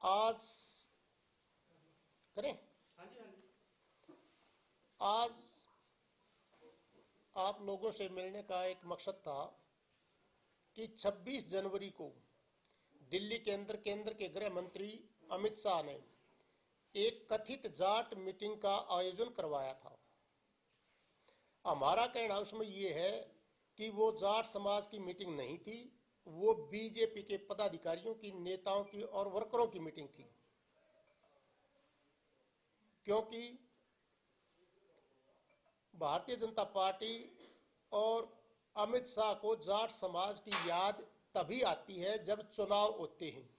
आज करें। आज आप लोगों से मिलने का एक मकसद था कि 26 जनवरी को दिल्ली के अंदर केंद्र के गृह मंत्री अमित शाह ने एक कथित जाट मीटिंग का आयोजन करवाया था। हमारा कहना उसमें यह है कि वो जाट समाज की मीटिंग नहीं थी, वो बीजेपी के पदाधिकारियों की, नेताओं की और वर्करों की मीटिंग थी। क्योंकि भारतीय जनता पार्टी और अमित शाह को जाट समाज की याद तभी आती है जब चुनाव होते हैं।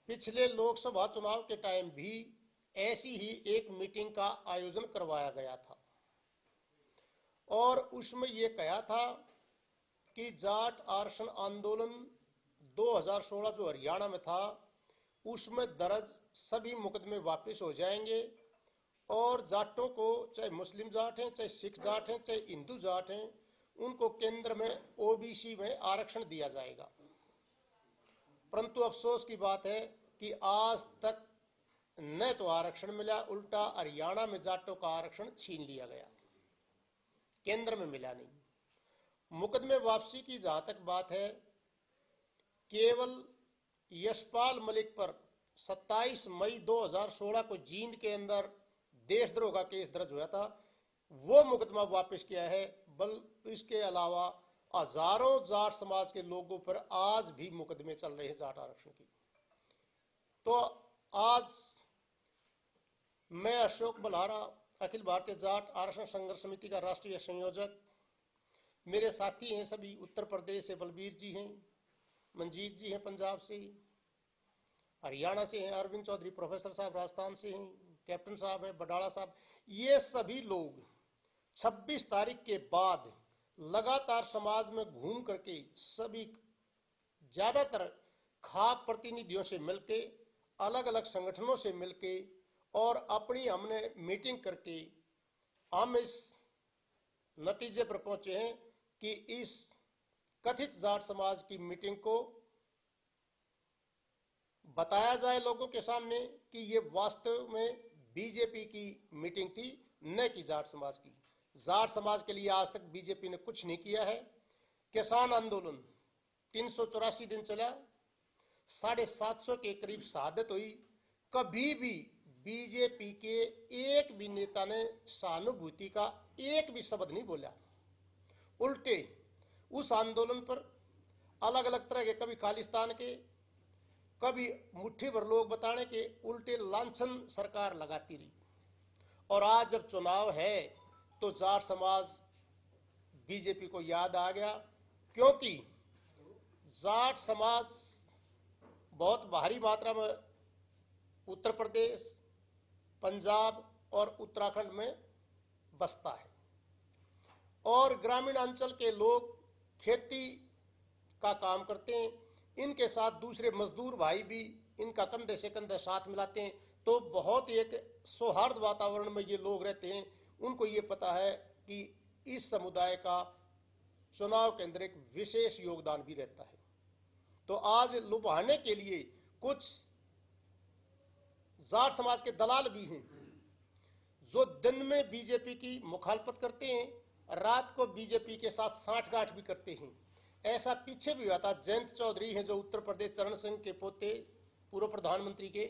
पिछले लोकसभा चुनाव के टाइम भी ऐसी ही एक मीटिंग का आयोजन करवाया गया था और उसमें यह कहा था कि जाट आरक्षण आंदोलन 2016 जो हरियाणा में था उसमें दर्ज सभी मुकदमे वापस हो जाएंगे और जाटों को, चाहे मुस्लिम जाट हैं, चाहे सिख जाट हैं, चाहे हिंदू जाट हैं, उनको केंद्र में ओबीसी में आरक्षण दिया जाएगा। परंतु अफसोस की बात है कि आज तक न तो आरक्षण मिला, उल्टा हरियाणा में जाटों का आरक्षण छीन लिया गया, केंद्र में मिला नहीं। मुकदमे वापसी की जहां तक बात है, केवल यशपाल मलिक पर 27 मई 2016 को जींद के अंदर देशद्रोह का केस दर्ज हुआ था, वो मुकदमा वापस किया है। बल्कि इसके अलावा हजारों जाट समाज के लोगों पर आज भी मुकदमे चल रहे हैं जाट आरक्षण की। तो आज मैं अशोक बल्हारा, अखिल भारतीय जाट आरक्षण संघर्ष समिति का राष्ट्रीय संयोजक, मेरे साथी हैं सभी, उत्तर प्रदेश से बलबीर जी हैं, मंजीत जी हैं पंजाब से, हरियाणा से हैं अरविंद चौधरी प्रोफेसर साहब, राजस्थान से हैं कैप्टन साहब हैं, बडाला साहब। ये सभी लोग 26 तारीख के बाद लगातार समाज में घूम करके सभी ज्यादातर खाप प्रतिनिधियों से मिलके, अलग अलग संगठनों से मिलके और अपनी हमने मीटिंग करके हम इस नतीजे पर पहुंचे हैं कि इस कथित जाट समाज की मीटिंग को बताया जाए लोगों के सामने कि ये वास्तव में बीजेपी की मीटिंग थी, न कि जाट समाज की। जाट समाज के लिए आज तक बीजेपी ने कुछ नहीं किया है। किसान आंदोलन 384 दिन चला, 750 के करीब शहादत हुई, कभी भी बीजेपी के एक भी नेता ने सहानुभूति का एक भी शब्द नहीं बोला। उल्टे उस आंदोलन पर अलग अलग तरह के, कभी खालिस्तान के, कभी मुट्ठी भर लोग बताने के उल्टे लांछन सरकार लगाती रही। और आज जब चुनाव है तो जाट समाज बीजेपी को याद आ गया, क्योंकि जाट समाज बहुत भारी मात्रा में उत्तर प्रदेश, पंजाब और उत्तराखंड में बसता है और ग्रामीण अंचल के लोग खेती का काम करते हैं। इनके साथ दूसरे मजदूर भाई भी इनका कंधे से कंधे साथ मिलाते हैं, तो बहुत एक सौहार्द वातावरण में ये लोग रहते हैं। उनको ये पता है कि इस समुदाय का चुनाव के अंदर एक विशेष योगदान भी रहता है। तो आज लुभाने के लिए कुछ जाट समाज के दलाल भी हैं जो दिन में बीजेपी की मुखालफत करते हैं, रात को बीजेपी के साथ साठगांठ भी करते हैं। ऐसा पीछे भी हुआ था। जयंत चौधरी हैं जो उत्तर प्रदेश चरण सिंह के पोते, पूर्व प्रधानमंत्री के,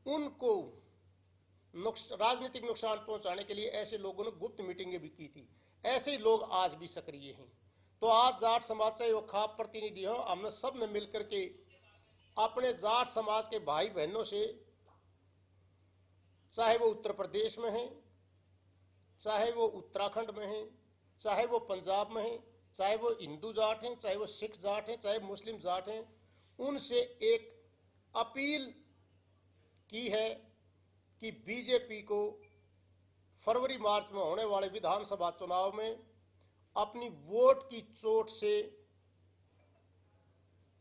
उनको राजनीतिक नुकसान पहुंचाने के लिए ऐसे लोगों ने गुप्त मीटिंगें भी की थी। ऐसे ही लोग आज भी सक्रिय हैं। तो आज जाट समाज, चाहे वो खाप प्रतिनिधि हो, हमने सब ने मिलकर के अपने जाट समाज के भाई बहनों से, चाहे वो उत्तर प्रदेश में हैं, चाहे वो उत्तराखंड में हैं, चाहे वो पंजाब में हैं, चाहे वो हिंदू जाट हैं, चाहे वो सिख जाट हैं, चाहे मुस्लिम जाट हैं, उनसे एक अपील की है कि बीजेपी को फरवरी मार्च में होने वाले विधानसभा चुनाव में अपनी वोट की चोट से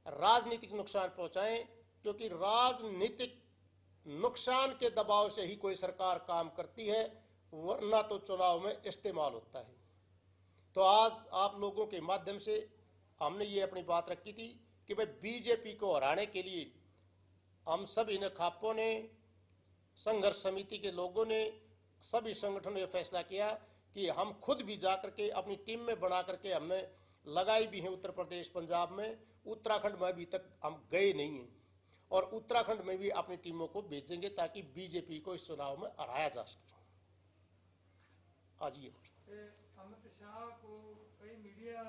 राजनीतिक नुकसान पहुंचाएं, क्योंकि राजनीतिक नुकसान के दबाव से ही कोई सरकार काम करती है, वरना तो चुनाव में इस्तेमाल होता है। तो आज आप लोगों के माध्यम से हमने ये अपनी बात रखी थी कि भाई बीजेपी को हराने के लिए हम सभी ने खापों ने, संघर्ष समिति के लोगों ने, सभी संगठनों ने फैसला किया कि हम खुद भी जाकर के अपनी टीम में बना करके हमने लगाई भी है उत्तर प्रदेश, पंजाब में। उत्तराखंड में अभी तक हम गए नहीं हैं और उत्तराखंड में भी अपनी टीमों को भेजेंगे ताकि बीजेपी को इस चुनाव में हराया जा सके। आज ये अमित शाह को कई मीडिया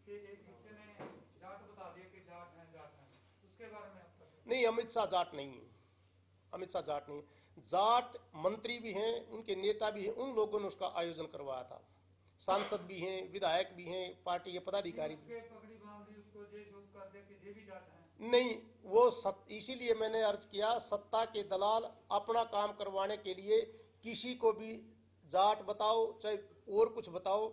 के एक हिस्से ने जाट बता दिया कि जाट हैं, उसके बारे में आपका? नहीं, अमित शाह जाट नहीं है, अमित शाह जाट नहीं है। जाट मंत्री भी हैं, उनके नेता भी हैं, उन लोगों ने उसका आयोजन करवाया था। सांसद भी हैं, विधायक भी हैं, पार्टी के पदाधिकारी भी। पगड़ी बांध दी उसको, कर दे कि ये भी जाट हैं। नहीं, वो इसीलिए मैंने अर्ज किया, सत्ता के दलाल अपना काम करवाने के लिए किसी को भी जाट बताओ चाहे और कुछ बताओ,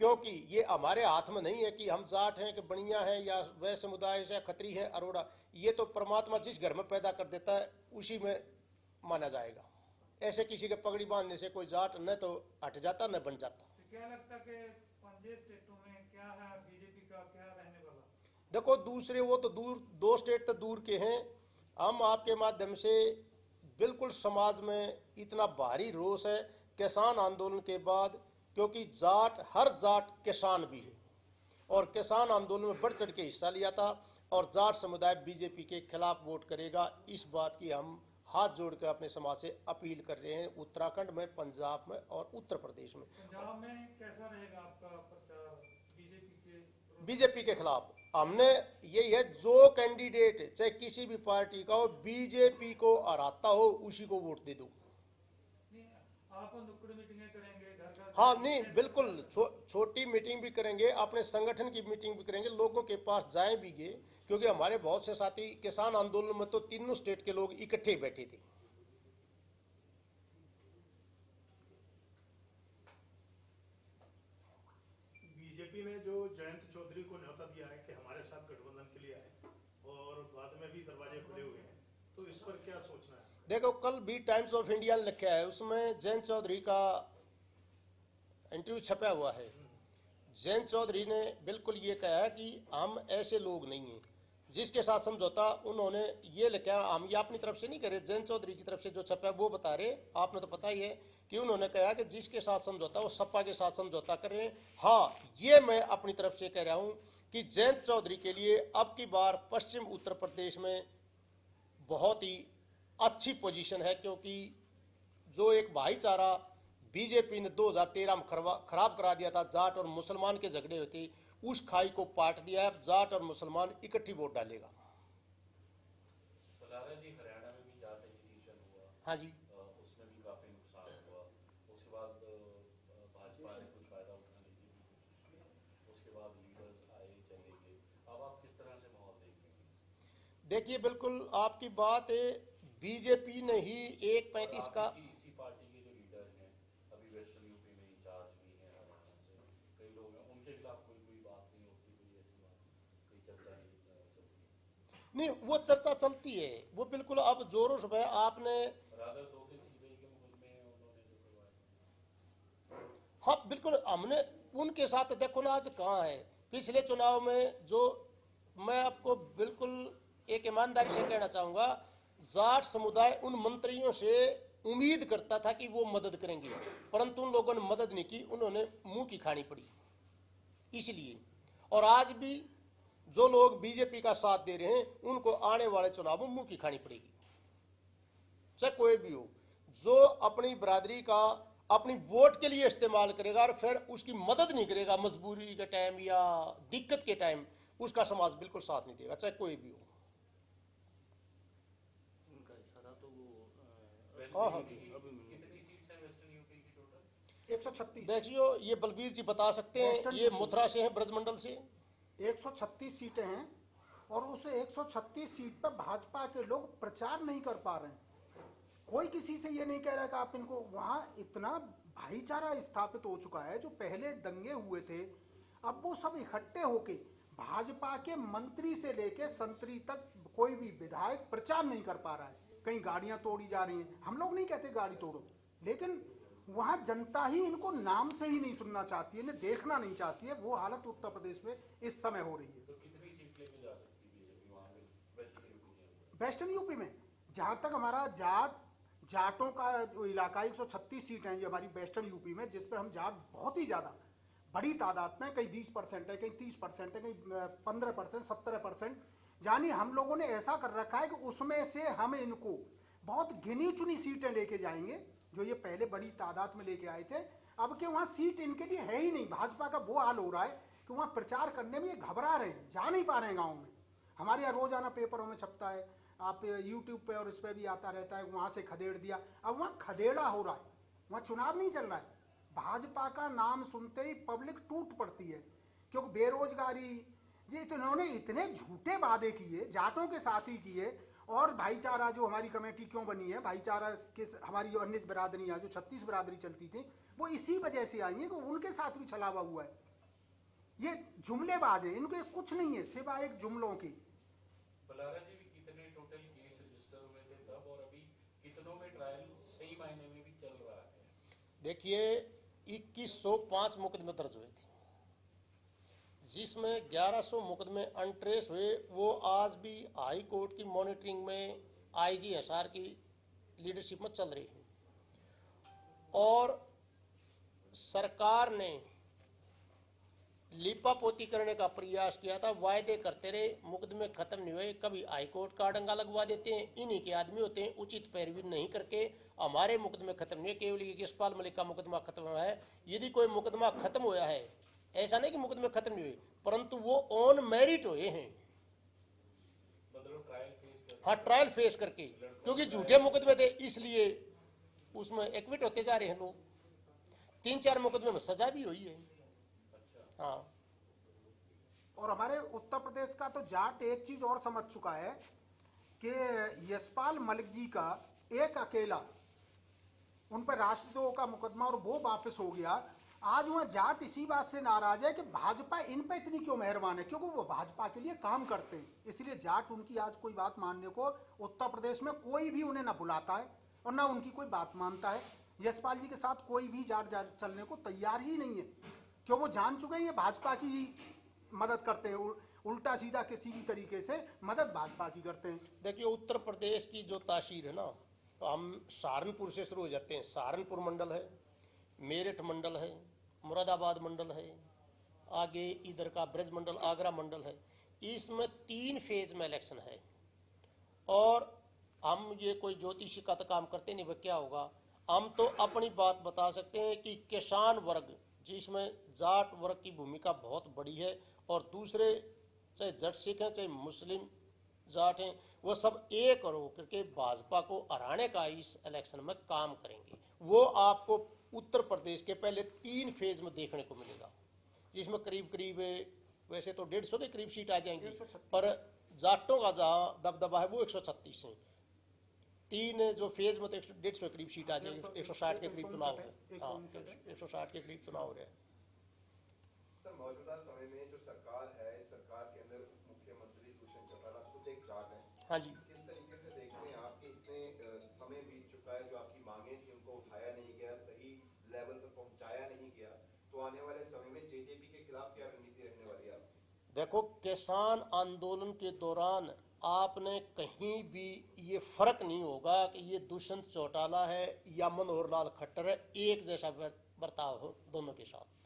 क्योंकि ये हमारे हाथ में नहीं है कि हम जाट हैं कि बनिया हैं या वह समुदाय से खत्री हैं, अरोड़ा। ये तो परमात्मा जिस घर में पैदा कर देता है उसी में माना जाएगा। ऐसे किसी के पगड़ी बांधने से कोई जाट न तो हट जाता न बन जाता। तो क्या लगता है कि 5 स्टेटों में क्या है बीजेपी का, क्या रहने वाला? देखो, दूसरे वो तो दूर, 2 स्टेट तो दूर के हैं। हम आपके माध्यम से बिल्कुल समाज में इतना भारी रोष है किसान आंदोलन के बाद, क्योंकि जाट, हर जाट किसान भी है और किसान आंदोलन में बढ़ चढ़ के हिस्सा लिया था और जाट समुदाय बीजेपी के खिलाफ वोट करेगा। इस बात की हम हाथ जोड़कर अपने समाज से अपील कर रहे हैं, उत्तराखंड में, पंजाब में और उत्तर प्रदेश में। पंजाब में कैसा रहेगा आपका प्रचार बीजेपी के खिलाफ? हमने यही है, जो कैंडिडेट चाहे किसी भी पार्टी का हो, बीजेपी को हराता हो उसी को वोट दे दो। आप नुक्कड़ मीटिंगें करेंगे, घर हाँ, नहीं, बिल्कुल छोटी मीटिंग भी करेंगे, अपने संगठन की मीटिंग भी करेंगे, लोगों के पास जाए भी गए, क्योंकि हमारे बहुत से साथी किसान आंदोलन में तो तीनों स्टेट के लोग इकट्ठे बैठे थे। बीजेपी ने जो जयंत चौधरी को न्योता दिया है कि हमारे साथ गठबंधन के लिए आए और बाद में भी दरवाजे खुले हुए हैं, तो इस पर क्या सोचना है? देखो, कल भी टाइम्स ऑफ इंडिया ने लिखा है, उसमें जयंत चौधरी का इंटरव्यू छपा हुआ है। जयंत चौधरी ने बिल्कुल ये कहा है कि हम ऐसे लोग नहीं हैं जिसके साथ समझौता। उन्होंने ये लिखा, हम ये अपनी तरफ से नहीं करे, जयंत चौधरी की तरफ से जो छपा है वो बता रहे। आपने तो पता ही है कि उन्होंने कहा कि जिसके साथ समझौता वो सपा के साथ समझौता कर रहे हैं। हाँ, ये मैं अपनी तरफ से कह रहा हूं कि जयंत चौधरी के लिए अब की बार पश्चिम उत्तर प्रदेश में बहुत ही अच्छी पोजीशन है, क्योंकि जो एक भाईचारा बीजेपी ने 2013 में खराब करा दिया था, जाट और मुसलमान के झगड़े होते, उस खाई को पाट दिया है। जाट और मुसलमान इकट्ठी वोट डालेगा। जी, हरियाणा में भी जाट एजुकेशन हुआ। हाँ जी, उसमें भी काफी नुकसान हुआ। उसके बाद भाजपा ने कुछ फायदा उठाने की भी कोशिश की। उसके बाद लीडर्स आए चले गए। अब आप किस तरह से माहौल देख रहे हैं? देखिए, बिल्कुल आपकी बात है। बीजेपी ने ही 1.35 का, इसी पार्टी के जो लीडर हैं, अभी वेस्टर्न यूपी में इंचार्ज भी हैं, हरियाणा से कई लोग हैं, उनके खिलाफ कोई बात नहीं होती, कोई ऐसी बात, कोई चर्चा नहीं? नहीं, वो चर्चा चलती है, वो बिल्कुल अब जोरों से। आपने रादर 2-3 सीबीआई के मुकदमे हैं उन्होंने जो करवाए। हाँ, बिल्कुल हमने उनके साथ, देखो ना आज कहाँ है। पिछले चुनाव में जो, मैं आपको बिल्कुल एक ईमानदारी से कहना चाहूंगा, जाट समुदाय उन मंत्रियों से उम्मीद करता था कि वो मदद करेंगे, परंतु उन लोगों ने मदद नहीं की, उन्होंने मुंह की खानी पड़ी। इसलिए और आज भी जो लोग बीजेपी का साथ दे रहे हैं उनको आने वाले चुनाव में मुंह की खानी पड़ेगी, चाहे कोई भी हो। जो अपनी बरादरी का अपनी वोट के लिए इस्तेमाल करेगा और फिर उसकी मदद नहीं करेगा मजबूरी के टाइम या दिक्कत के टाइम, उसका समाज बिल्कुल साथ नहीं देगा, चाहे कोई भी हो। उनका इशारा तो वो हाँ, कितनी सीट्स हैं वेस्टर्न यूपी की टोटल? 136। देखियो, ये बलबीर जी बता सकते हैं, ये मथुरा से हैं, ब्रजमंडल से। 136 सीटें हैं और उस 136 सीट पर भाजपा के लोग प्रचार नहीं कर पा रहे हैं। कोई किसी से ये नहीं कह रहा कि आप इनको, वहां इतना भाईचारा स्थापित हो चुका है। जो पहले दंगे हुए थे, अब वो सब इकट्ठे होके भाजपा के मंत्री से लेके संतरी तक कोई भी विधायक प्रचार नहीं कर पा रहा है। कहीं गाड़ियां तोड़ी जा रही हैं, हम लोग नहीं कहते गाड़ी तोड़ो, लेकिन वहां जनता ही इनको नाम से ही नहीं सुनना चाहती है, इन्हें देखना नहीं चाहती है। वो हालत उत्तर प्रदेश में इस समय हो रही है। तो कितनी सीट लेके जा सकती है बीजेपी वहां पे वेस्टर्न यूपी में? वेस्टर्न यूपी में जहां तक हमारा जाटों का जो इलाका 136 सीट है ये हमारी वेस्टर्न यूपी में, जिसपे हम जाट बहुत ही ज्यादा बड़ी तादाद में, कहीं 20% है, कहीं 30% है, कहीं 15%, 17%, यानी हम लोगों ने ऐसा कर रखा है कि उसमें से हम इनको बहुत गिनी चुनी सीटें लेके जाएंगे, जो ये पहले बड़ी तादाद में लेके आए थे। अब के वहाँ सीट इनके लिए है ही नहीं। भाजपा का वो हाल हो रहा है कि वहाँ प्रचार करने में ये घबरा रहे हैं, जा नहीं पा रहे हैं गाँव में। हमारे यहाँ रोजाना पेपरों में छपता है, आप यूट्यूब पे और इस पे भी आता रहता है, वहाँ से खदेड़ दिया। अब वहाँ खदेड़ा हो रहा है, वहाँ चुनाव नहीं चल रहा है। भाजपा का नाम सुनते ही पब्लिक टूट पड़ती है, क्योंकि बेरोजगारी, ये तो इन्होंने इतने झूठे वादे किए, जाटों के साथ ही किए। और भाईचारा जो हमारी कमेटी क्यों बनी है, भाईचारा के हमारी जो अन्य बिरादरियाँ जो 36 बिरादरी चलती थी, वो इसी वजह से आई है कि उनके साथ भी छलावा हुआ है। ये जुमलेबाज है, इनके कुछ नहीं है सिवाय एक जुमलों की। बलारा जी भी कितने टोटल केस रजिस्टर हुए थे तब, और अभी कितनों में ट्रायल सही मायने में भी चल रहा है? देखिए 2105 मुकदमे दर्ज हुए थे, जिसमें 1100 मुकदमे अनट्रेस हुए। वो आज भी हाई कोर्ट की मॉनिटरिंग में आईजी एसआर की लीडरशिप में चल रही है। और सरकार ने लिपापोती करने का प्रयास किया था, वायदे करते रहे, मुकदमे खत्म नहीं हुए। कभी हाई कोर्ट का डंगा लगवा देते हैं, इन्हीं के आदमी होते हैं, उचित पैरवी नहीं करके हमारे मुकदमे खत्म नहीं। केवल यशपाल मलिक का मुकदमा खत्म हुआ है। यदि कोई मुकदमा खत्म हुआ है, ऐसा नहीं कि मुकदमे खत्म नहीं हुए, परंतु वो ऑन मेरिट हुए हैं। मतलब ट्रायल फेस करके, हाँ, ट्रायल फेस करके, क्योंकि झूठे मुकदमे थे इसलिए उसमें एक्विट होते जा रहे हैं लोग। 3-4 मुकदमे में सजा भी हुई है। हाँ। और हमारे उत्तर प्रदेश का तो जाट एक चीज और समझ चुका है कि यशपाल मलिक जी का एक अकेला उन पर राष्ट्रद्रोह का मुकदमा और वो वापस हो गया। आज वह जाट इसी बात से नाराज है कि भाजपा इन पे इतनी क्यों मेहरबान है, क्योंकि वो भाजपा के लिए काम करते हैं, इसलिए जाट उनकी आज कोई बात मानने को उत्तर प्रदेश में कोई भी उन्हें ना बुलाता है और ना उनकी कोई बात मानता है। यशपाल जी के साथ कोई भी जाट चलने को तैयार ही नहीं है, क्यों वो जान चुके हैं ये भाजपा की मदद करते हैं, उल्टा सीधा किसी भी तरीके से मदद भाजपा की करते हैं। देखिए उत्तर प्रदेश की जो तासीर है ना, तो हम सहारनपुर से शुरू हो जाते हैं। सहारनपुर मंडल है, मेरठ मंडल है, मुरादाबाद मंडल है, आगे इधर का ब्रज मंडल, आगरा मंडल है। इसमें 3 फेज में इलेक्शन है। और हम ये कोई ज्योतिषी का तो काम करते नहीं, वह क्या होगा। हम तो अपनी बात बता सकते हैं कि किसान वर्ग, जिसमें जाट वर्ग की भूमिका बहुत बड़ी है, और दूसरे चाहे जट सिख हैं चाहे मुस्लिम जाट हैं, वो सब एक हो करके भाजपा को हराने का इस इलेक्शन में काम करेंगे। वो आपको उत्तर प्रदेश के पहले 3 फेज में देखने को मिलेगा, जिसमें करीब करीब वैसे तो 150 के करीब सीट आ जाएंगी, पर जाटों का जहाँ दबदबा है वो 136 है। 3 जो फेज में तो 150 के करीब सीट आ जाएगी। 160 के करीब चुनाव है। हाँ, 160 के करीब चुनाव हो रहा है। सर, मौजूदा समय में जो सरकार है, इस सरकार के अंदर मुख्यमंत्री दुष्यंत चौटाला खुद एक जाट है। हाँ जी। किस तरीके से देखते हैं आप कि इतने समय बीत चुका है, जो आपकी मांगे थी उनको उठाया नहीं गया, सही लेवल पर पहुंचाया नहीं गया, तो आने वाले समय में जेजेपी के खिलाफ क्या रणनीति रहने वाली है आपकी? देखो, किसान आंदोलन के दौरान आपने कहीं भी ये फर्क नहीं होगा कि ये दुष्यंत चौटाला है या मनोहर लाल खट्टर है, एक जैसा बर्ताव हो दोनों के साथ।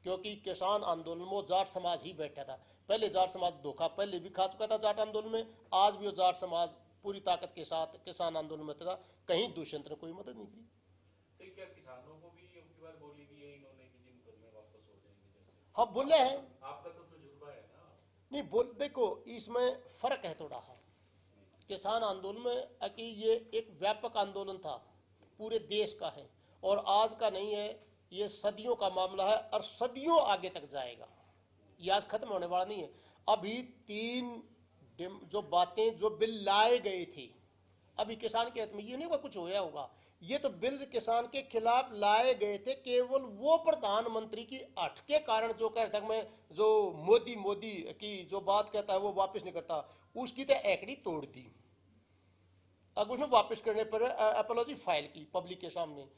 क्योंकि किसान आंदोलन में वो जाट समाज ही बैठा था। पहले जाट समाज धोखा पहले भी खा चुका था जाट आंदोलन में, आज भी वो जाट समाज पूरी ताकत के साथ किसान आंदोलन में था। कहीं दुष्यंत ने कोई मदद नहीं की। तो क्या किसानों को भी अब की बार बोली दी है इन्होंने कि जी मुकदमे वापस हो जाएंगे जैसे? हाँ, बोले हैं। आपका तो तजुर्बा है ना। नहीं बोल, देखो इसमें फर्क है थोड़ा। किसान आंदोलन में कि ये एक व्यापक आंदोलन था, पूरे देश का है, और आज का नहीं है, ये सदियों का मामला है और सदियों आगे तक जाएगा। ये आज खत्म होने वाला नहीं है। अभी 3 जो बातें जो बिल लाए गए थे अभी किसान के हित में, ये नहीं हुआ कुछ होया होगा। ये तो बिल किसान के खिलाफ लाए गए थे, केवल वो प्रधानमंत्री की हट के कारण जो कह रहा था मैं जो मोदी की जो बात कहता है वो वापस नहीं करता, उसकी तो एकड़ी तोड़ दी। अब उसने वापस करने पर अपॉलॉजी फाइल की पब्लिक के सामने।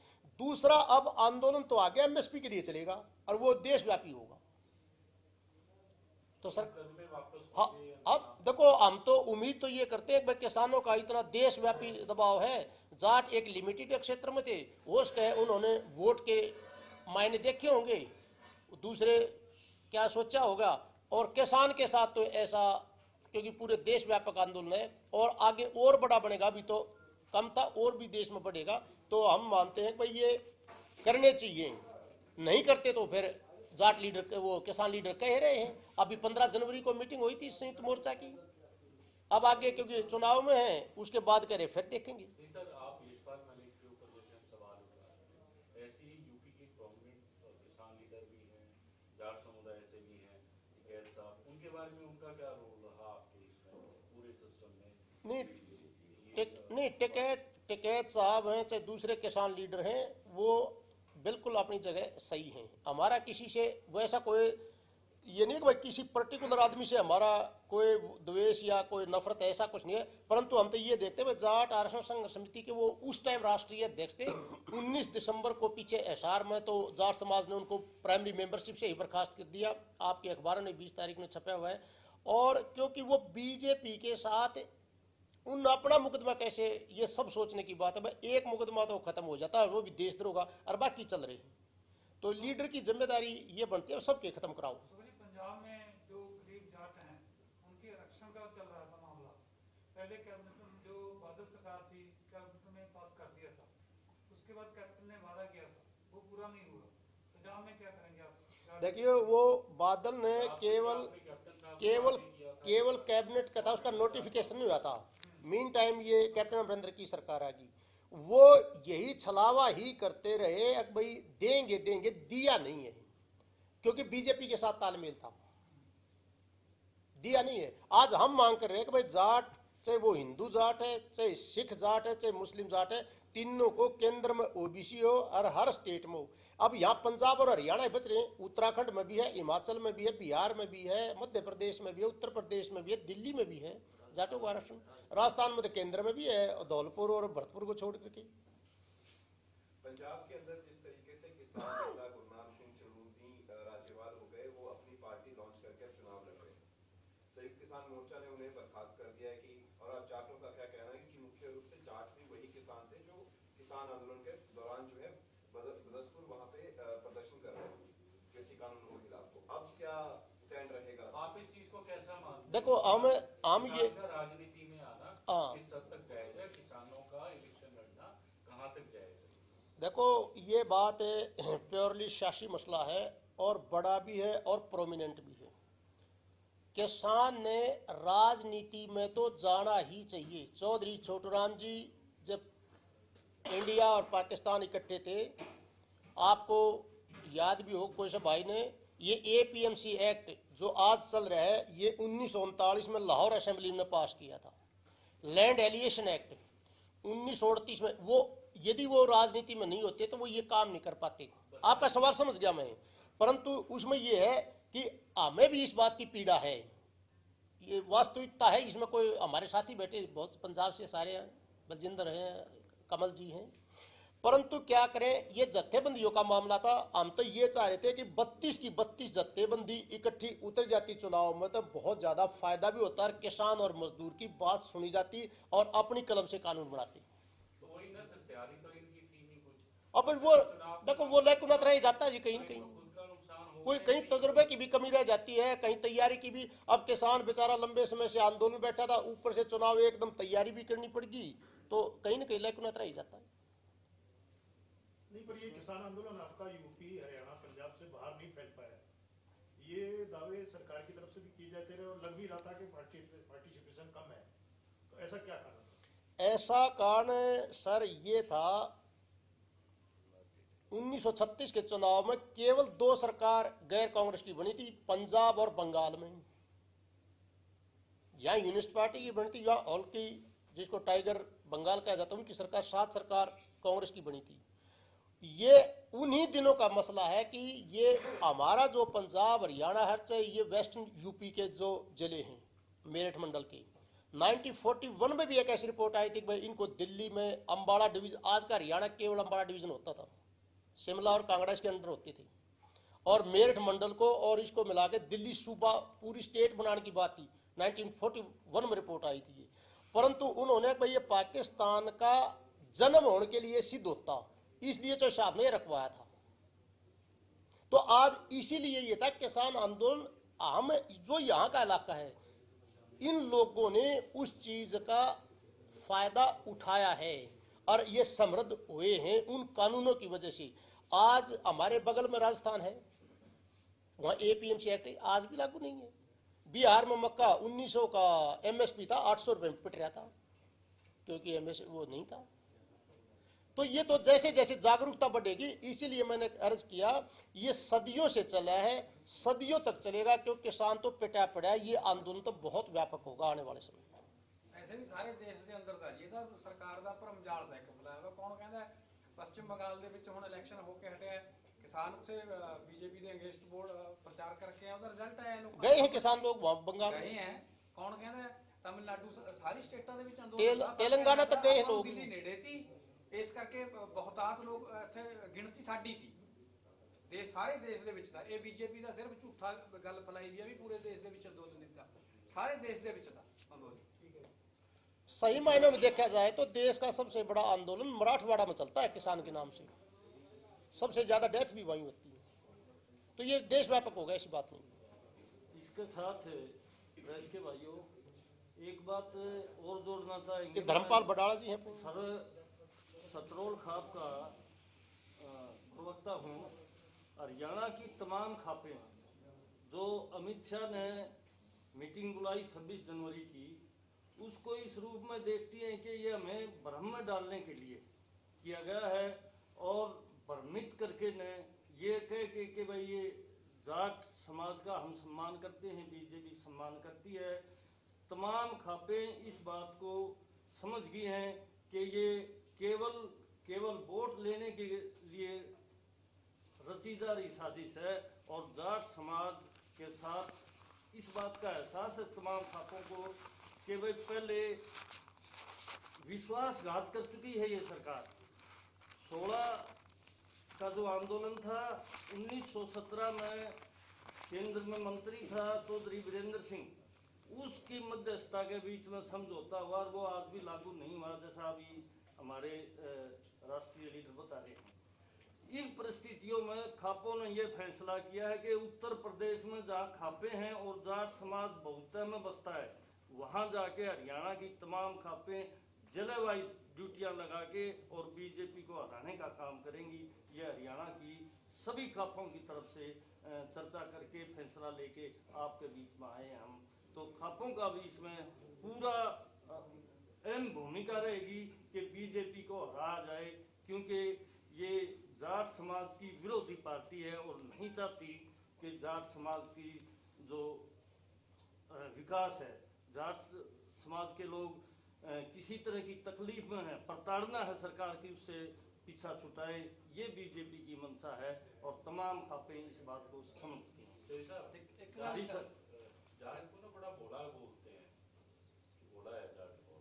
दूसरा, अब आंदोलन तो आ गया, एमएसपी के लिए चलेगा और वो देशव्यापी होगा। तो सर कर्म में वापस हाँ, होंगे या अब देखो हम तो उम्मीद तो ये करते हैं कि भाई किसानों का इतना देशव्यापी दबाव है। जाट एक लिमिटेड क्षेत्र में थे, हो सके उन्होंने वोट के मायने देखे होंगे, दूसरे क्या सोचा होगा। और किसान के साथ तो ऐसा, क्योंकि पूरे देश व्यापक आंदोलन है और आगे और बड़ा बनेगा, अभी तो कम था और भी देश में बढ़ेगा। तो हम मानते हैं कि भाई ये करने चाहिए, नहीं करते तो फिर जाट लीडर वो किसान लीडर कह रहे हैं। अभी 15 जनवरी को मीटिंग हुई थी संयुक्त मोर्चा की, अब आगे क्योंकि चुनाव में है उसके बाद करे फिर देखेंगे। नहीं सर, आप यशपाल मलिक के ऊपर जैसे हम सवाल उठा रहे हैं, ऐसे ही यूपी के प्रोमिनेंट किसान लीडर भी हैं, जाट समुदाय से भी हैं, टिकैत साहब, उनके बारे में उनका क्या रोल रहा आपके इसमें पूरे सिस्टम में? नहीं, टिकैत साहब हैं चाहे दूसरे किसान लीडर हैं, वो बिल्कुल अपनी जगह सही हैं। हमारा किसी से वैसा कोई ये नहीं कि भाई किसी पर्टिकुलर आदमी से हमारा कोई द्वेष या कोई नफरत, ऐसा कुछ नहीं है। परंतु हम तो ये देखते हैं जाट आरक्षण संघर्ष समिति के वो उस टाइम राष्ट्रीय अध्यक्ष थे। 19 दिसंबर को पीछे एसआर में तो जाट समाज ने उनको प्राइमरी मेंबरशिप से ही बर्खास्त कर दिया, आपके अखबारों ने 20 तारीख में छपा हुआ है। और क्योंकि वो बीजेपी के साथ उन अपना मुकदमा कैसे, ये सब सोचने की बात है। भाई एक मुकदमा तो खत्म हो जाता है, वो भी देशद्रोह का, और बाकी चल रहे हैं। तो लीडर की जिम्मेदारी ये बनती है सबके खत्म कराओ। पंजाब में जो गरीब जाट हैं उनके आरक्षण का चल रहा था मामला, पहले कैबिनेट में जो बादल सरकार थी कैबिनेट में पास कर दिया था, उसके बाद कैप्टन ने वादा किया था वो पूरा नहीं हुआ। पंजाब में क्या करेंगे आप? देखिए वो बादल ने केवल कैबिनेट का था, उसका नोटिफिकेशन नहीं हुआ था। मीन टाइम ये कैप्टन अमरिंदर की सरकार आ गई, वो यही छलावा ही करते रहे भाई देंगे देंगे, दिया नहीं है क्योंकि बीजेपी के साथ तालमेल था, दिया नहीं है। आज हम मांग कर रहे हैं कि भाई जाट, चाहे वो हिंदू जाट है, चाहे सिख जाट है, चाहे मुस्लिम जाट है, तीनों को केंद्र में ओबीसी हो और हर स्टेट में हो। अब यहाँ पंजाब और हरियाणा बच रहे हैं, उत्तराखंड में भी है, हिमाचल में भी है, बिहार में भी है, मध्य प्रदेश में भी है, उत्तर प्रदेश में भी है, दिल्ली में भी है जाटों का आरक्षण, राजस्थान में तो केंद्र में भी है, धौलपुर और भरतपुर को छोड़ करके। पंजाब के अंदर जिस तरीके से किसान नेता गुरनाम सिंह चलूनी राज्यपाल हो गए, वो अपनी पार्टी लॉन्च करके अब चुनाव लड़ रहे हैं। संयुक्त किसान मोर्चा ने उन्हें बर्खास्त कर दिया है कि, और अब जाटों का क्या कहना है कि मुख्य रूप से जाट भी वही किसान थे जो किसान आंदोलन के दौरान जो है बदसपुर वहाँ पे प्रदर्शन कर रहे थे कृषि कानूनों के खिलाफ। तो अब क्या स्टैंड रहेगा? आप इस चीज को कैसा मानते हैं? देखो हम ये राजनीति में आना किस हद तक जायज है, किसानों का इलेक्शन लड़ना कहाँ तक जायज है? देखो ये बात प्योरली सियासी मसला है और बड़ा भी है और प्रोमिनेंट भी है। किसान ने राजनीति में तो जाना ही चाहिए। चौधरी छोटूराम जी जब इंडिया और पाकिस्तान इकट्ठे थे, आपको याद भी हो कोई से भाई ने, ये एपीएमसी एक्ट जो आज चल रहा है ये 1939 में लाहौर असेंबली में पास किया था। लैंड एलिएशन एक्ट 1938 में, वो यदि वो राजनीति में नहीं होते तो वो ये काम नहीं कर पाते। आपका सवाल समझ गया मैं, परंतु उसमें ये है कि हमें भी इस बात की पीड़ा है, ये वास्तविकता है। इसमें कोई हमारे साथी बैठे बहुत पंजाब से सारे हैं, बलजिंदर हैं, कमल जी हैं, परंतु क्या करें, ये जत्थेबंदियों का मामला था। हम तो ये चाह रहे थे कि 32 की 32 जत्थेबंदी इकट्ठी उतर जाती चुनाव में तो बहुत ज्यादा फायदा भी होता है, किसान और मजदूर की बात सुनी जाती और अपनी कलम से कानून बनाती। तो वही ना सर, तैयारी तो इनकी थी नहीं कुछ। अब वो देखो वो लेकुनत रह जाता है जी, कहीं न कहीं खुद का नुकसान हो कोई कहीं तजुर्बे की भी कमी रह जाती है, कहीं तैयारी की भी। अब किसान बेचारा लंबे समय से आंदोलन में बैठा था, ऊपर से चुनाव एकदम तैयारी भी करनी पड़गी, तो कहीं न कहीं लेकुनत रह जाता है। नहीं, पर ये किसान आंदोलन आपका यूपी, हरियाणा, पंजाब से बाहर नहीं फैल पाया, ये दावे सरकार की तरफ से भी किए जाते रहे और लग भी रहा था कि पार्टिसिपेशन कम है, तो ऐसा क्या कारण? ऐसा कारण सर ये था 1936 के चुनाव में केवल 2 सरकार गैर कांग्रेस की बनी थी, पंजाब और बंगाल में। यहाँ यूनिस्ट पार्टी की बनी थी, यहाँ ऑल की जिसको टाइगर बंगाल कहा जाता है उनकी सरकार, 7 सरकार कांग्रेस की बनी थी। ये उन्हीं दिनों का मसला है कि ये हमारा जो पंजाब हरियाणा है, चाहे ये वेस्टर्न यूपी के जो जिले हैं मेरठ मंडल के, 1941 में भी एक ऐसी रिपोर्ट आई थी कि भाई इनको दिल्ली में अम्बाड़ा डिवीजन, आज का हरियाणा केवल अम्बाड़ा डिवीजन होता था, शिमला और कांगड़ा इसके अंडर होते थे, और मेरठ मंडल को और इसको मिला के दिल्ली सूबा पूरी स्टेट बनाने की बात थी। 1941 में रिपोर्ट आई थी ये। परंतु उन्होंने भाई ये पाकिस्तान का जन्म होने के लिए सिद्ध होता, इसलिए जो साहब ने रखवाया था। तो आज इसीलिए ये था किसान आंदोलन, हम जो यहाँ का इलाका है इन लोगों ने उस चीज का फायदा उठाया है और ये समृद्ध हुए हैं उन कानूनों की वजह से। आज हमारे बगल में राजस्थान है, वहां एपीएमसी एक्ट आज भी लागू नहीं है। बिहार में मक्का 1900 का एमएसपी था, 800 रुपए में पिट रहा था क्योंकि एमएसपी वो नहीं था। तो ये तो जैसे जैसे जागरूकता बढ़ेगी, इसीलिए मैंने अर्ज किया ये सदियों से चला है, सदियों तक चलेगा, क्योंकि किसान तो पिटा पड़ा है। ये आंदोलन तो बहुत व्यापक होगा आने वाले समय में। ऐसे भी सारे देश ਦੇ ਅੰਦਰ ਦਾ ਇਹਦਾ ਸਰਕਾਰ ਦਾ ਭਰਮ ਜਾਲ ਦਾ ਇੱਕ ਫੈਲਾਇਆ ਵਾ। ਕੌਣ ਕਹਿੰਦਾ ਪੱਛਮ ਬੰਗਾਲ ਦੇ ਵਿੱਚ ਹੁਣ ਇਲੈਕਸ਼ਨ ਹੋ ਕੇ ਹਟਿਆ, ਕਿਸਾਨ ਉੱਥੇ बीजेपी ਦੇ ਅਗੇਂਸਟ ਵੋਟ ਪ੍ਰਚਾਰ ਕਰਕੇ ਆ, ਉਹਦਾ ਰਿਜ਼ਲਟ ਆਇਆ ਲੋਕਾਂ गए हैं किसान लोग वहां बंगाल ਗਏ में, ਹੈ। ਕੌਣ ਕਹਿੰਦਾ ਤਮਿਲਨਾਡੂ ਸਾਰੀ ਸਟੇਟਾਂ ਦੇ ਵਿੱਚ ਅੰਦੋਲਨ तेल- तेलंगाना तक गए हैं लोग। ਦਿੱਲੀ ਨੇੜੇ ਸੀ, ਇਸ ਕਰਕੇ ਬਹੁਤਾਤ ਲੋਕ ਇੱਥੇ ਗਿਣਤੀ ਸਾਡੀ ਸੀ ਦੇ ਸਾਰੇ ਦੇਸ਼ ਦੇ ਵਿੱਚ ਦਾ। ਇਹ ਬੀਜੇਪੀ ਦਾ ਸਿਰਫ ਝੂਠਾ ਗੱਲ ਫੈਲਾਈ ਵੀ ਆ ਵੀ ਪੂਰੇ ਦੇਸ਼ ਦੇ ਵਿੱਚ ਅੰਦੋਲਨ ਦਿੱਤਾ, ਸਾਰੇ ਦੇਸ਼ ਦੇ ਵਿੱਚ ਦਾ ਅੰਦੋਲਨ। सही मायनों में देखा जाए तो देश का सबसे बड़ा आंदोलन मराठवाड़ा में चलता है किसान के नाम से, सबसे ज्यादा डेथ भी वहीं होती है। तो ये देश व्यापक होगा, ऐसी बात नहीं। इसके साथ प्रेस के भाइयों एक बात और जोड़ना चाहेंगे। कि धर्मपाल बडाड़ा जी हैं सर सतरोल खाप का प्रवक्ता हूँ। हरियाणा की तमाम खापें जो अमित शाह ने मीटिंग बुलाई 26 जनवरी की, उसको इस रूप में देखती हैं कि ये हमें भ्रम में डालने के लिए किया गया है और भ्रमित करके ने ये कह कि भाई ये जाट समाज का हम सम्मान करते हैं, बीजेपी सम्मान करती है। तमाम खापें इस बात को समझ गई हैं कि ये केवल वोट लेने के लिए रची जा रही साजिश है और जाट समाज के साथ इस बात का एहसास है तमाम खापों को कि भाई पहले विश्वासघात कर चुकी है ये सरकार। 16 का जो आंदोलन था, 1917 में केंद्र में मंत्री था चौधरी वीरेंद्र सिंह, उसकी मध्यस्थता के बीच में समझौता हुआ और वो आज भी लागू नहीं हुआ, जैसा अभी हमारे राष्ट्रीय लीडर बता रहे हैं। इन परिस्थितियों में खापों ने यह फैसला किया है कि उत्तर प्रदेश में जहाँ खापे हैं और जाट समाज बहुतय में बसता है, वहां जाके हरियाणा की तमाम खापें जलवायु ड्यूटियां लगा के और बीजेपी को हराने का काम करेंगी। ये हरियाणा की सभी खापों की तरफ से चर्चा करके फैसला लेके आपके बीच में आए हम। तो खापों का भी इसमें पूरा अहम भूमिका रहेगी कि बीजेपी को हराया जाए, क्योंकि ये जाट समाज की विरोधी पार्टी है और नहीं चाहती कि जाट समाज की जो विकास है, जाट समाज के लोग किसी तरह की तकलीफ में है, प्रताड़ना है सरकार की, उससे पीछा छुटाए, ये बीजेपी की मंशा है और तमाम खापें इस बात को समझती हैं। तो ऐसा जी सर, जाट को ना बड़ा भोला बोलते हैं, भोला है जाट को,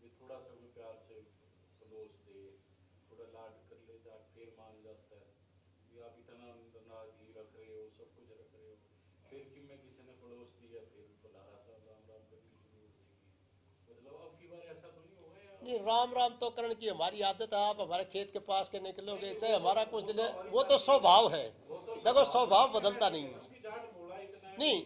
ये थोड़ा सा भी प्यार से पड़ोस दे, थोड़ा लाड कर ले, जाट फिर मान जाता है। ये आप इतना नाज ही रख रहे हो, सब कुछ रख रहे हो, फिर कि मैं किसी ने पड़ोस दिया फिर बुलारा सा राम राम करनी शुरू हो जाएगी। मतलब अब की बार ऐसा तो नहीं होगा यार? नहीं, राम राम तो करण की हमारी आदत है। आप हमारे खेत के पास के निकलोगे चाहे हमारा कुछ दिले, वो तो स्वभाव है। देखो स्वभाव बदलता नहीं है। जाट भोला इतना है, नहीं,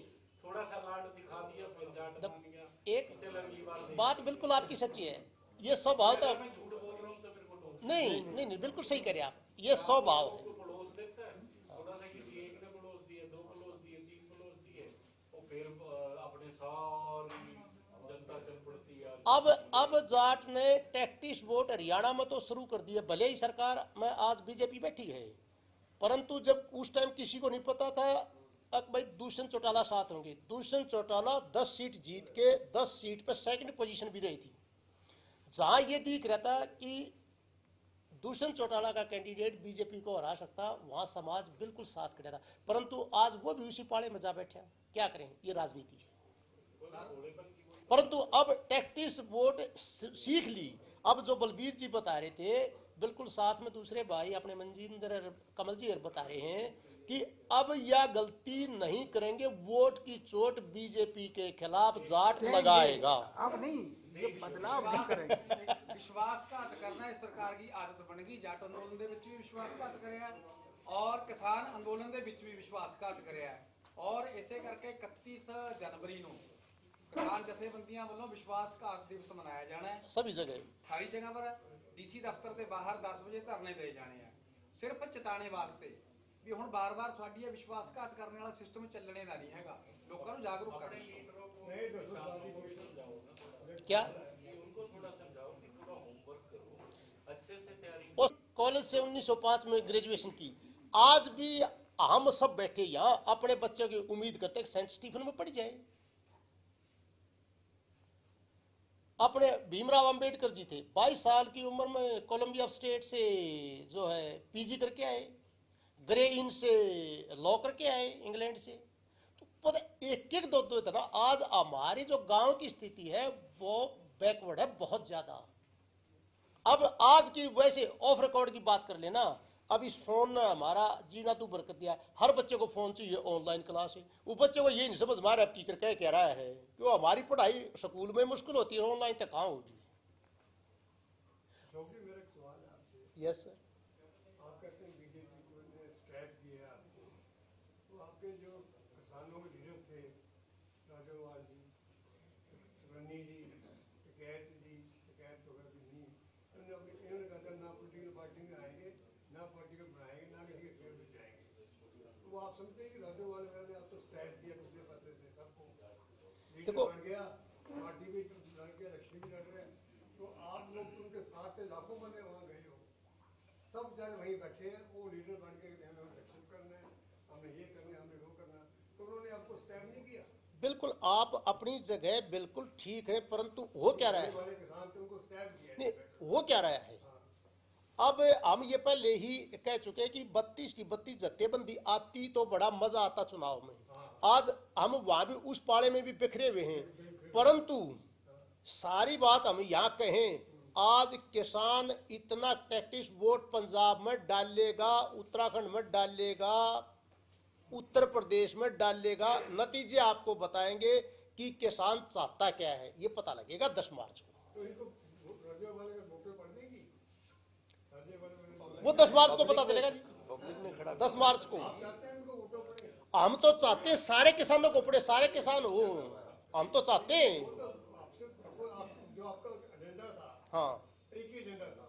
थोड़ा सा लाड दिखा दिया फिर जाट मान गया। एक चल अगली बार नहीं। बात बिल्कुल आपकी सच्ची है, ये स्वभाव तो मैं झूठ बोल रहा हूँ तो फिर पड़ोस नहीं, बिल्कुल सही कह रहे आप, ये स्वभाव है। को पड़ोस देता है, थोड़ा सा किसी एक ने पड़ोस दिए, 2 पड़ोस दिए, 3 पड़ोस दिए, और फिर अपने सारी जनता चल पड़ती है। अब जाट ने टैक्टिस वोट हरियाणा में तो शुरू कर दिया, भले ही सरकार में आज बीजेपी बैठी है, परंतु जब उस टाइम किसी को नहीं पता था अब भाई दुष्यंत चौटाला साथ होंगे। दुष्यंत चौटाला 10 सीट जीत के 10 सीट पर सेकंड पोजीशन भी रही थी। जहां ये दिख रहा था कि दुष्यंत चौटाला का कैंडिडेट बीजेपी को हरा सकता, वहां समाज बिल्कुल साथ खड़ा था, परंतु आज वो भी उसी पाड़े में जा बैठा। क्या करें, ये राजनीति है। परंतु अब टैक्टिस वोट सीख ली। अब जो बलबीर जी बता रहे थे, बिल्कुल साथ में दूसरे भाई अपने मंजिंदर कमल जी बता रहे हैं कि अब यह गलती नहीं करेंगे, वोट की चोट बीजेपी के खिलाफ जाट लगाएगा। अब नहीं, ये बदलाव नहीं करेंगे। विश्वासघात करना इस सरकार की आदत बन गई। जाट अंदोलन ਦੇ ਵਿੱਚ ਵੀ ਵਿਸ਼ਵਾਸਘਾਤ ਕਰਿਆ ਔਰ ਕਿਸਾਨ ਅੰਦੋਲਨ ਦੇ ਵਿੱਚ ਵੀ ਵਿਸ਼ਵਾਸਘਾਤ ਕਰਿਆ ਔਰ ਇਸੇ ਕਰਕੇ 31 ਜਨਵਰੀ ਨੂੰ किसान जथेबंदियां ਵੱਲੋਂ ਵਿਸ਼ਵਾਸਘਾਤ ਦਿਵਸ ਮਨਾਇਆ ਜਾਣਾ ਹੈ। सभी जगह ਸਾਰੀ ਜਗ੍ਹਾ ਪਰ ਡੀਸੀ ਦਫ਼ਤਰ ਦੇ ਬਾਹਰ 10 ਵਜੇ ਧਰਨੇ ਦੇ ਜਾਣੇ ਆ, ਸਿਰਫ ਚੇਤਾਣੇ ਵਾਸਤੇ ਵੀ ਹੁਣ ਬਾਰ-ਬਾਰ ਤੁਹਾਡੀ ਇਹ ਵਿਸ਼ਵਾਸਘਾਤ ਕਰਨ ਵਾਲਾ ਸਿਸਟਮ ਚੱਲਣੇ ਦਾ ਨਹੀਂ ਹੈਗਾ, ਲੋਕਾਂ ਨੂੰ ਜਾਗਰੂਕ ਕਰਨਾ। क्या उनको थोड़ा समझाओ कि थोड़ा होमवर्क करो, अच्छे से तैयारी उस कॉलेज से 1905 में ग्रेजुएशन की, आज भी हम सब बैठे यहाँ अपने बच्चों की उम्मीद करते हैं कि सेंट स्टीफन में पढ़ जाए। अपने भीमराव अंबेडकर जी थे, 22 साल की उम्र में कोलंबिया स्टेट से जो है पीजी करके आए, ग्रे इन से लॉ करके आए इंग्लैंड से। तो पता एक एक दो दो था ना, आज हमारी जो गांव की स्थिति है वो बैकवर्ड है बहुत ज्यादा। अब आज की वैसे ऑफ रिकॉर्ड की बात कर लेना, अब इस फोन ने हमारा जीना तू बर कर दिया, हर बच्चे को फोन चाहिए, ऑनलाइन क्लास है। वो बच्चे को ये नहीं समझ में आ रहा टीचर कह रहा है, क्यों हमारी पढ़ाई स्कूल में मुश्किल होती है, ऑनलाइन तक कहाँ होगी। मेरा एक सवाल है आपसे। Yes sir. आप कहते हैं बीजेपी को ने स्टैप किया है आपको, तो आपके जो किसानों के लीडर थे, राजोवाल जी, रन्नी जी, टिकैत वगैरह भी नहीं, इन्होंने कहा था ना पोलिटिकल पार्टी में आएंगे, ना पॉलिटिकल बनाएंगे, ना किसी के खेल में जाएंगे। तो आप समझते हैं कि राजोवाल वगैरह ने आपको स्टैप किया पिछले पासे से सबको लीडर बन गया, पार्टी भी लड़ गया, इलेक्शन भी लड़ रहे हैं, तो आप लोग उनके साथ थे, लाखों बंदे वहाँ गए हो, सब जन वहीं बैठे हैं, वो लीडर बन के हमें इलेक्शन करना है, हमने ये करना है, हमने वो करना है, तो उन्होंने आपको स्टैप नहीं किया। बिल्कुल आप अपनी जगह बिल्कुल ठीक है, परंतु हो क्या रहा है, वाले किसान थे उनको स्टैप किया नहीं हो क्या रहा है। अब हम ये पहले ही कह चुके हैं कि 32 की 32 जत्थेबंदी आती तो बड़ा मजा आता चुनाव में। आज हम वहां भी उस पाले में भी बिखरे हुए हैं, परंतु सारी बात हम यहाँ कहें, आज किसान इतना टैक्टिस वोट पंजाब में डालेगा, उत्तराखंड में डालेगा, उत्तर प्रदेश में डालेगा, नतीजे आपको बताएंगे कि किसान चाहता क्या है, ये पता लगेगा 10 मार्च को। तो इनको राजोवाल के वोटर पड़ देगी, वो 10 मार्च को पता चलेगा जी, 10 मार्च को। आप चाहते हैं इनको वोटर पड़े? हम तो चाहते हैं सारे किसानों को पड़े, सारे किसान हो, हम तो चाहते हैं। आपसे जो आपका एजेंडा था, हाँ एक ही एजेंडा था,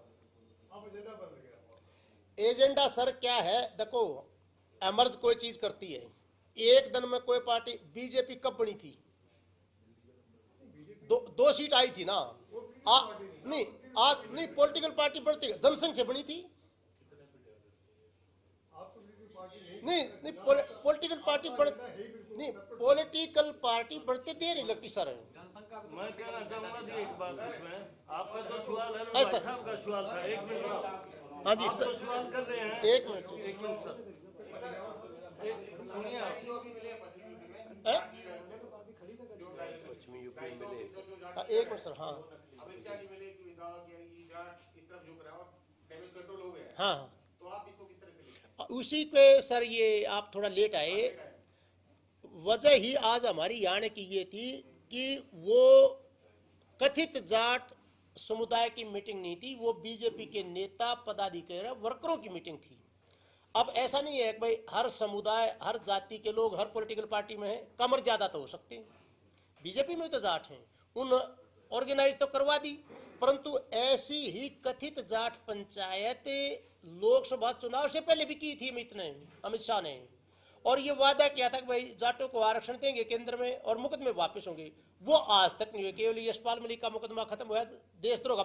अब एजेंडा बदल गया। एजेंडा सर क्या है, देखो एमर्ज कोई चीज करती है, एक दिन में कोई पार्टी, बीजेपी कब बनी थी, दो सीट आई थी ना, नहीं आज नहीं पॉलिटिकल पार्टी बढ़ती, जनसंघ से बनी थी, नहीं पॉलिटिकल पार्टी बढ़, नहीं पॉलिटिकल पार्टी बढ़ते देर नहीं लगती सर। मैं कहना चाहूंगा जी एक बात इसमें, आपका जो सवाल है हाँ, सर। का सवाल था, 1 मिनट। हाँ जी आप सर, जो सवाल कर रहे हैं, 1 मिनट सर, सुनिए आप। हैं? हाँ, 1 मिनट सर। हाँ हाँ उसी पे सर ये आप थोड़ा लेट आए, वजह ही आज हमारी यहाँ आने की ये थी कि वो कथित जाट समुदाय की मीटिंग नहीं थी, वो बीजेपी के नेता पदाधिकारी वर्करों की मीटिंग थी। अब ऐसा नहीं है कि भाई हर समुदाय हर जाति के लोग हर पॉलिटिकल पार्टी में है, कमर ज्यादा तो हो सकते हैं, बीजेपी में तो जाट हैं, उन ऑर्गेनाइज तो करवा दी, परंतु ऐसी ही कथित जाट पंचायत लोकसभा चुनाव से पहले भी की थी अमित शाह ने, और ये वादा किया था कि भाई जाटों को आरक्षण देंगे केंद्र में और मुकदमे वापस होंगे, वो आज तक नहीं हुए। केवल यशपाल मलिक का मुकदमा खत्म हुआ, देशद्रोह का